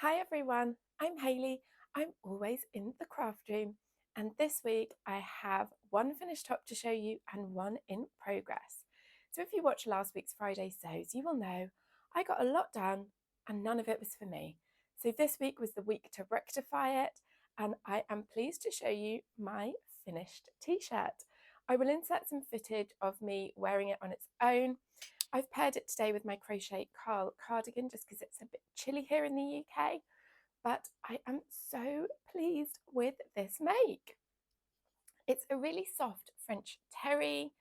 Hi everyone, I'm Hayley. I'm always in the craft room, and this week I have one finished top to show you and one in progress. So if you watched last week's Friday sews, you will know I got a lot done and none of it was for me. So this week was the week to rectify it, and I am pleased to show you my finished t-shirt. I will insert some footage of me wearing it on its own. I've paired it today with my crochet cardigan just because it's a bit chilly here in the UK, but I am so pleased with this make. It's a really soft French terry.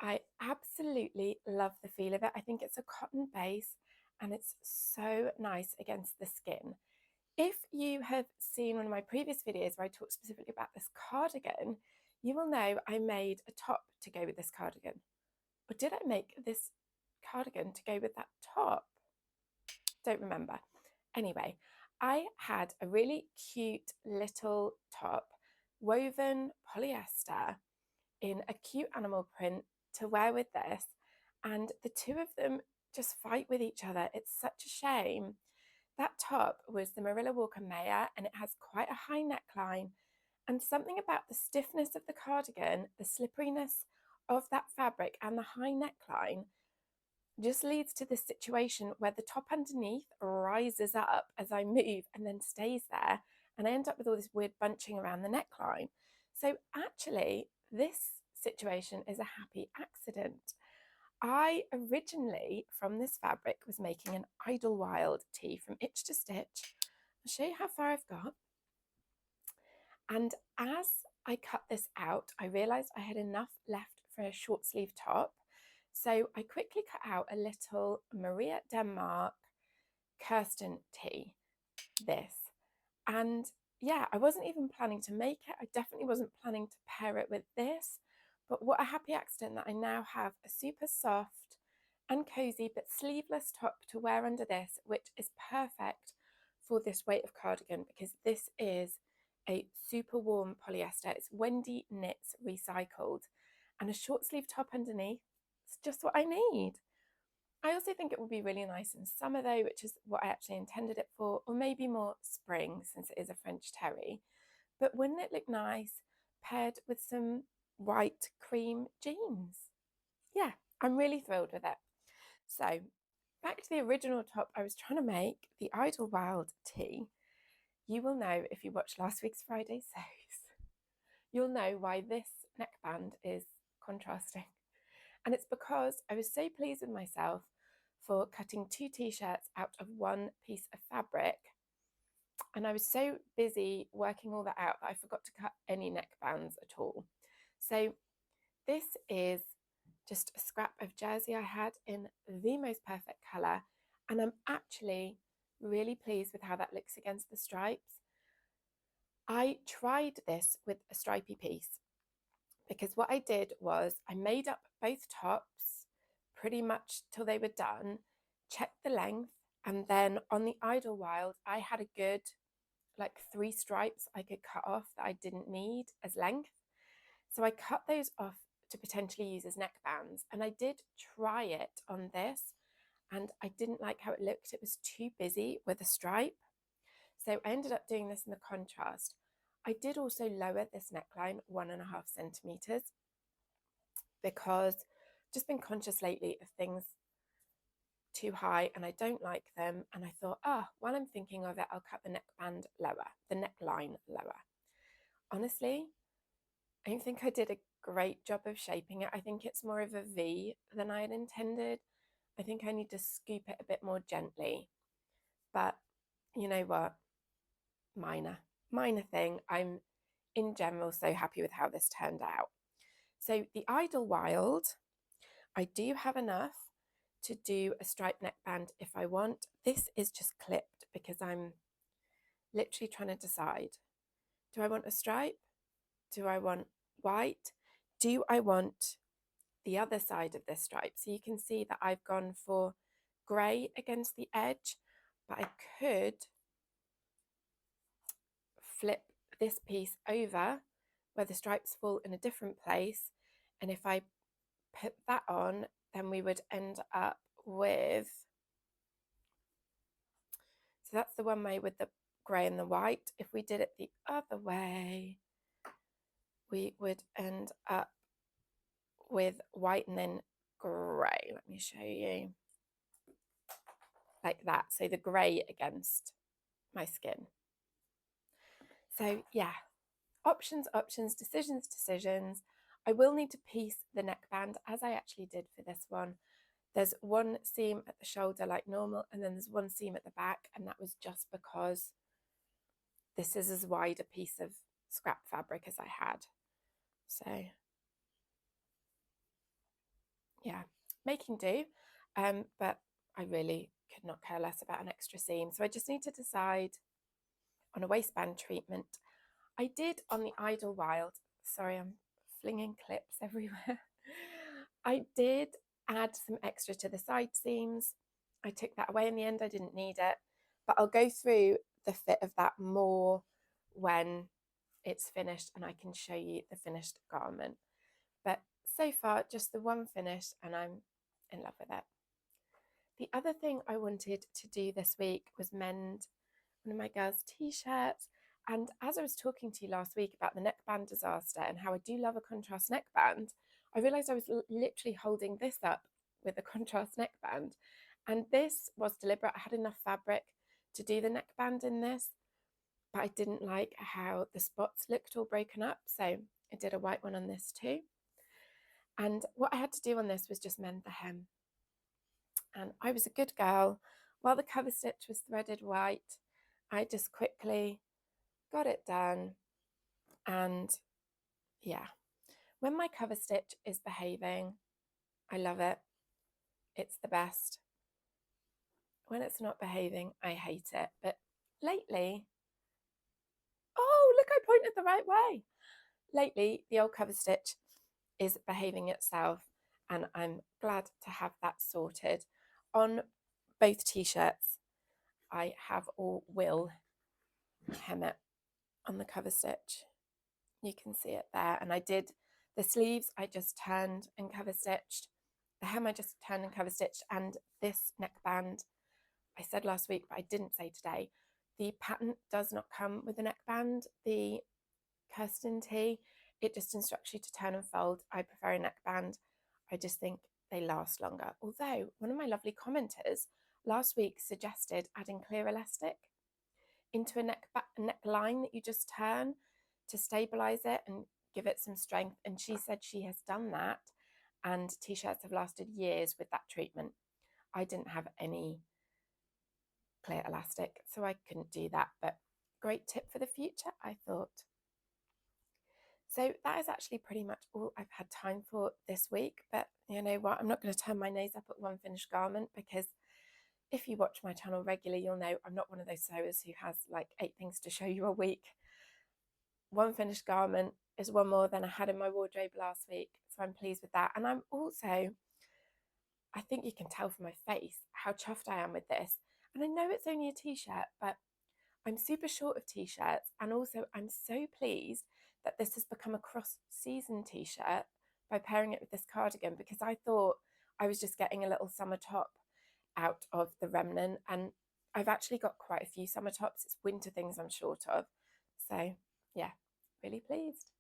I absolutely love the feel of it. I think it's a cotton base and it's so nice against the skin. If you have seen one of my previous videos where I talked specifically about this cardigan, you will know I made a top to go with this cardigan. Or did I make this cardigan to go with that top? Don't remember. Anyway, I had a really cute little top, woven polyester in a cute animal print to wear with this, and the two of them just fight with each other. It's such a shame. That top was the Marilla Walker Maya, and it has quite a high neckline, and something about the stiffness of the cardigan, the slipperiness of that fabric, and the high neckline just leads to this situation where the top underneath rises up as I move and then stays there, and I end up with all this weird bunching around the neckline. So actually, this situation is a happy accident. I originally, from this fabric, was making an Idylwild tee from Itch to Stitch. I'll show you how far I've got. And as I cut this out, I realised I had enough left for a short sleeve top. So I quickly cut out a little Maria Denmark Kirsten T, this. And yeah, I wasn't even planning to make it. I definitely wasn't planning to pair it with this. But what a happy accident that I now have a super soft and cozy but sleeveless top to wear under this, which is perfect for this weight of cardigan because this is a super warm polyester. It's Wendy Knits recycled, and a short sleeve top underneath. It's just what I need. I also think it will be really nice in summer though, which is what I actually intended it for, or maybe more spring since it is a French terry. But wouldn't it look nice paired with some white cream jeans? Yeah, I'm really thrilled with it. So back to the original top I was trying to make, the Idylwild tee. You will know if you watched last week's Friday sews, you'll know why this neckband is contrasting. And it's because I was so pleased with myself for cutting two t-shirts out of one piece of fabric. And I was so busy working all that out that I forgot to cut any neckbands at all. So this is just a scrap of jersey I had in the most perfect colour. And I'm actually really pleased with how that looks against the stripes. I tried this with a stripy piece because what I did was I made up both tops pretty much till they were done, checked the length, and then on the Idylwild, I had a good like 3 stripes I could cut off that I didn't need as length. So I cut those off to potentially use as neckbands, and I did try it on this, and I didn't like how it looked. It was too busy with a stripe. So I ended up doing this in the contrast. I did also lower this neckline 1.5 centimeters because I've just been conscious lately of things too high and I don't like them. And I thought, while I'm thinking of it, I'll cut the neckband lower, the neckline lower. Honestly, I don't think I did a great job of shaping it. I think it's more of a V than I had intended. I think I need to scoop it a bit more gently. But you know what? Minor thing. I'm in general so happy with how this turned out. So the Idylwild, I do have enough to do a striped neckband if I want. This is just clipped because I'm literally trying to decide. Do I want a stripe? Do I want white? Do I want the other side of this stripe? So you can see that I've gone for grey against the edge, but I could flip this piece over where the stripes fall in a different place, and if I put that on, then we would end up with So that's the one way with the grey and the white. If we did it the other way, we would end up with white and then grey. Let me show you. Like that. So the grey against my skin. So yeah, options, options, decisions, decisions. I will need to piece the neckband as I actually did for this one. There's one seam at the shoulder like normal, and then there's one seam at the back, and that was just because this is as wide a piece of scrap fabric as I had. So yeah, making do, but I really could not care less about an extra seam. So I just need to decide on a waistband treatment. I did on the Idylwild, sorry, I'm flinging clips everywhere. I did add some extra to the side seams. I took that away in the end, I didn't need it, but I'll go through the fit of that more when it's finished and I can show you the finished garment. But so far, just the one finish and I'm in love with it. The other thing I wanted to do this week was mend one of my girls' t-shirts. And as I was talking to you last week about the neckband disaster and how I do love a contrast neckband, I realised I was literally holding this up with a contrast neckband. And this was deliberate. I had enough fabric to do the neckband in this, but I didn't like how the spots looked all broken up. So I did a white one on this too. And what I had to do on this was just mend the hem. And I was a good girl. While the cover stitch was threaded white, I just quickly got it done. And yeah, when my cover stitch is behaving, I love it. It's the best. When it's not behaving, I hate it. But lately, oh, look, I pointed the right way. Lately, the old cover stitch is behaving itself, and I'm glad to have that sorted. On both t-shirts, I have all will hem it on the cover stitch. You can see it there. And I did the sleeves, I just turned and cover stitched. The hem I just turned and cover stitched. And this neckband, I said last week, but I didn't say today, the pattern does not come with a neckband. The Kirsten T, it just instructs you to turn and fold. I prefer a neckband. I just think they last longer. Although one of my lovely commenters last week suggested adding clear elastic into a neckline that you just turn to stabilize it and give it some strength. And she said she has done that and t-shirts have lasted years with that treatment. I didn't have any clear elastic, so I couldn't do that, but great tip for the future, I thought. So that is actually pretty much all I've had time for this week. But you know what? I'm not going to turn my nose up at one finished garment, because if you watch my channel regularly, you'll know I'm not one of those sewers who has like 8 things to show you a week. One finished garment is one more than I had in my wardrobe last week. So I'm pleased with that. And I'm also, I think you can tell from my face how chuffed I am with this. And I know it's only a t-shirt, but I'm super short of t-shirts. And also I'm so pleased that this has become a cross-season t-shirt by pairing it with this cardigan, because I thought I was just getting a little summer top out of the remnant, and I've actually got quite a few summer tops. It's winter things I'm short of. So yeah, really pleased.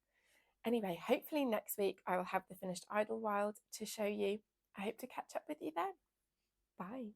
Anyway, hopefully next week I will have the finished Idylwild to show you. I hope to catch up with you then. Bye.